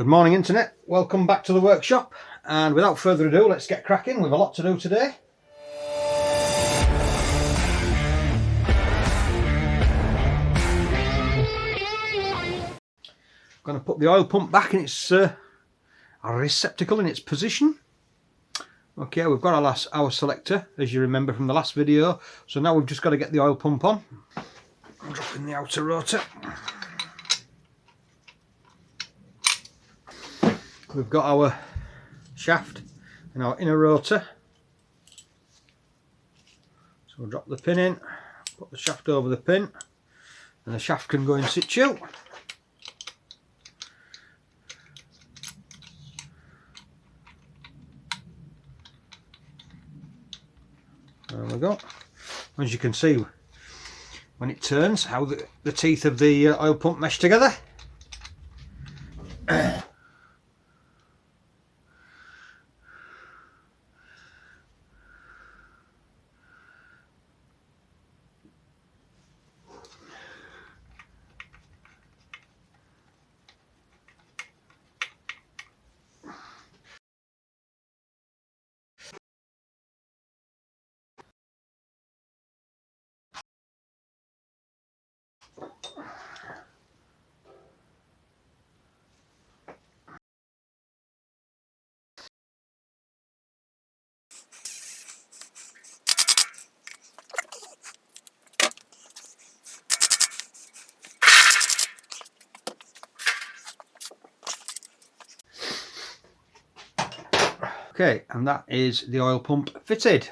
Good morning internet, welcome back to the workshop, and without further ado let's get cracking. We've a lot to do today. I'm going to put the oil pump back in its receptacle in its position. Okay, we've got our selector, as you remember from the last video, so now we've just got to get the oil pump on. I'm dropping the outer rotor. We've got our shaft and our inner rotor, so we'll drop the pin in, put the shaft over the pin, and the shaft can go in situ. There we go. As you can see, when it turns, how the teeth of the oil pump mesh together. Okay, and that is the oil pump fitted.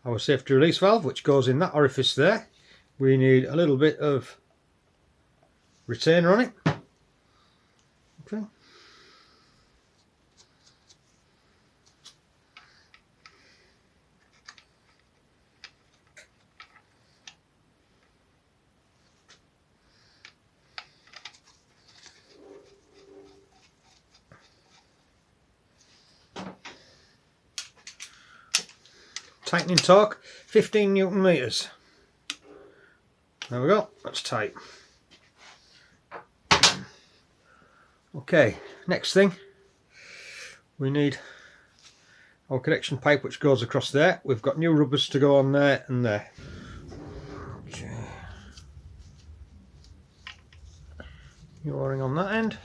Our safety release valve, which goes in that orifice there. We need a little bit of retainer on it. Okay. Tightening torque, 15 Newton meters. There we go, that's tight. Okay, next thing, we need our connection pipe which goes across there. We've got new rubbers to go on there and there. Okay. New o-ring on that end.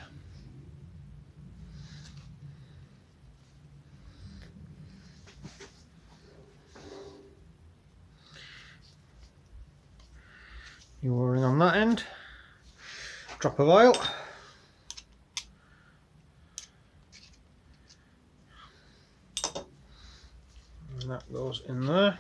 New o-ring on that end. Drop of oil. And that goes in there.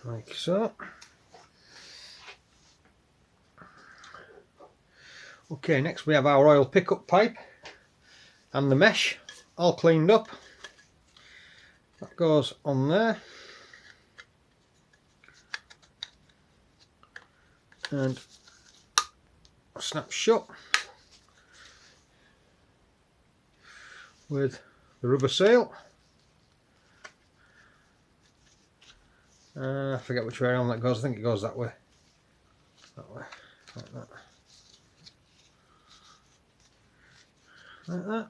Like so. Okay, next we have our oil pickup pipe and the mesh all cleaned up. That goes on there, and snaps shut with the rubber seal. I forget which way around that goes. I think it goes that way. That way, like that. Like that.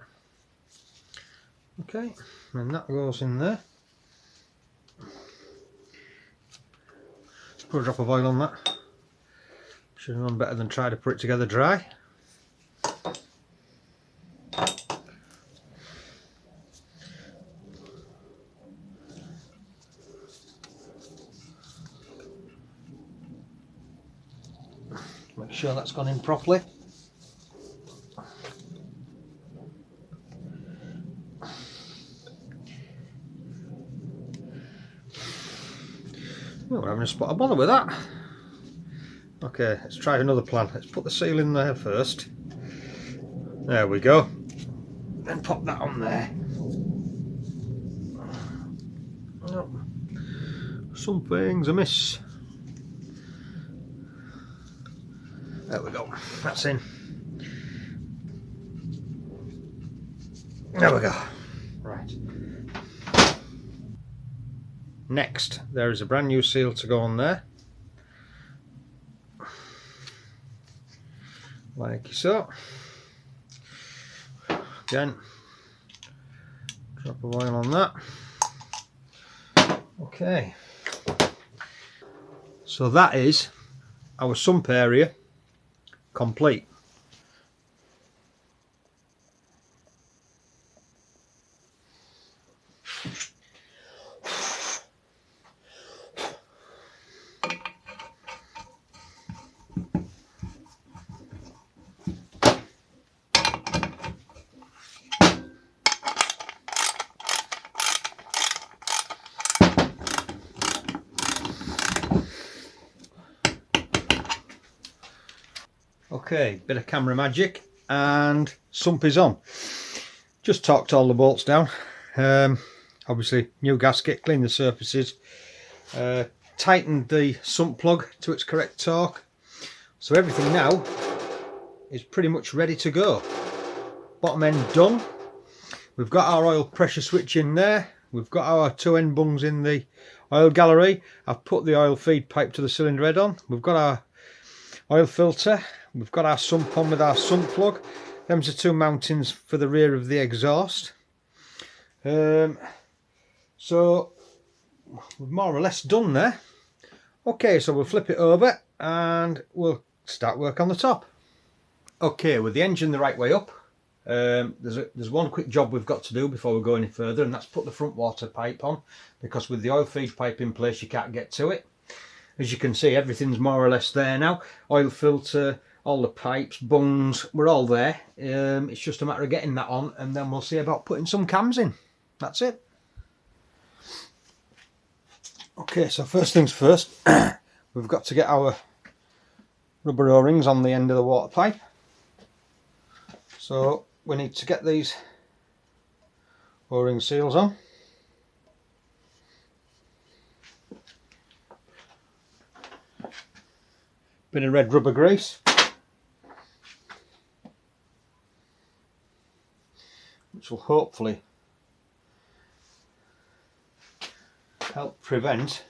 Okay, and that goes in there. Put a drop of oil on that. Should have done better than try to put it together dry. Make sure that's gone in properly. Oh, we're having a spot of bother with that. Okay, let's try another plan. Let's put the seal in there first. There we go. Then pop that on there. Oh, something's amiss. There we go. That's in. There we go. Right. Next, there is a brand new seal to go on there, like so. Again, drop of oil on that. Okay, so that is our sump area complete. Okay, bit of camera magic and sump is on. Just torqued all the bolts down. Obviously new gasket, cleaned the surfaces, tightened the sump plug to its correct torque. So everything now is pretty much ready to go. Bottom end done. We've got our oil pressure switch in there. We've got our two end bungs in the oil gallery. I've put the oil feed pipe to the cylinder head on. We've got our oil filter. We've got our sump on with our sump plug. Them's the two mountings for the rear of the exhaust. So we're more or less done there. Okay, so we'll flip it over and we'll start work on the top. Okay, with the engine the right way up, there's one quick job we've got to do before we go any further, and that's put the front water pipe on, because with the oil feed pipe in place you can't get to it. As you can see, everything's more or less there now. Oil filter, all the pipes, bungs, we're all there. It's just a matter of getting that on, and then we'll see about putting some cams in. That's it. Okay, so first things first, we've got to get our rubber O-rings on the end of the water pipe. So we need to get these O-ring seals on. Bit of red rubber grease. Which will hopefully help prevent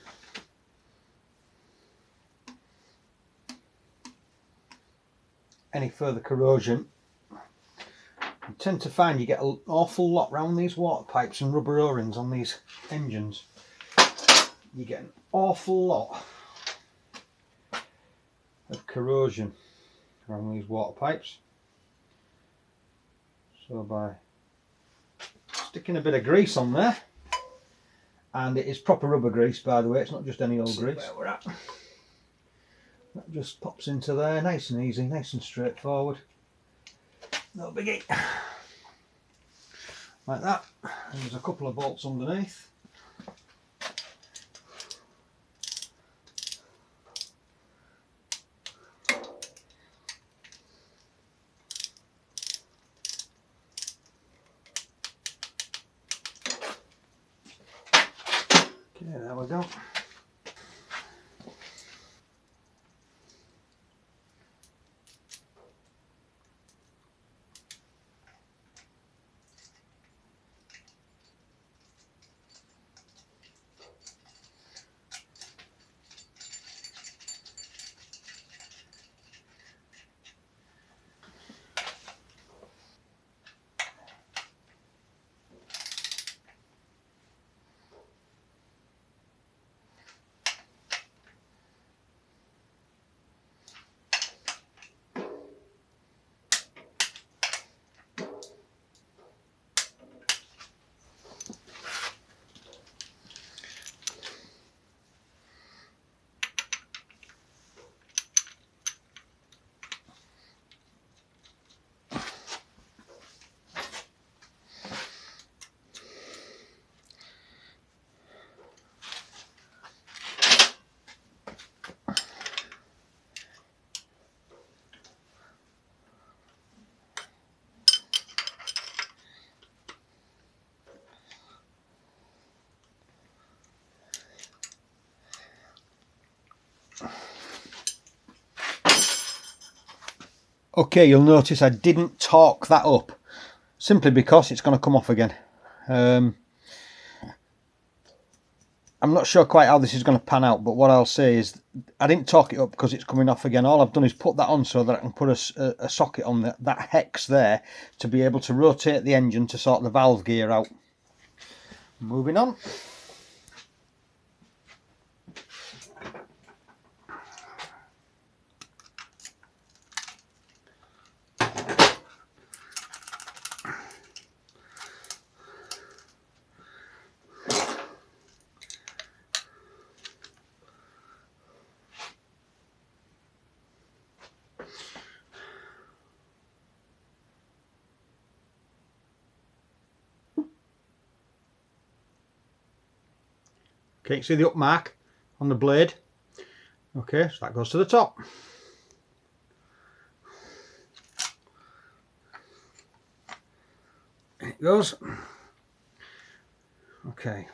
any further corrosion. You tend to find you get an awful lot around these water pipes and rubber O-rings on these engines. You get an awful lot of corrosion around these water pipes. So by sticking a bit of grease on there, and it is proper rubber grease, by the way, it's not just any old grease. Where we're at. That just pops into there, nice and easy, nice and straightforward. No biggie. Like that. And there's a couple of bolts underneath. Okay, there we go. Okay, you'll notice I didn't torque that up, simply because it's going to come off again. I'm not sure quite how this is going to pan out, but what I'll say is I didn't torque it up because it's coming off again. All I've done is put that on so that I can put a socket on that hex there to be able to rotate the engine to sort the valve gear out. Moving on. Okay, you see the up mark on the blade? Okay, so that goes to the top. There it goes. Okay,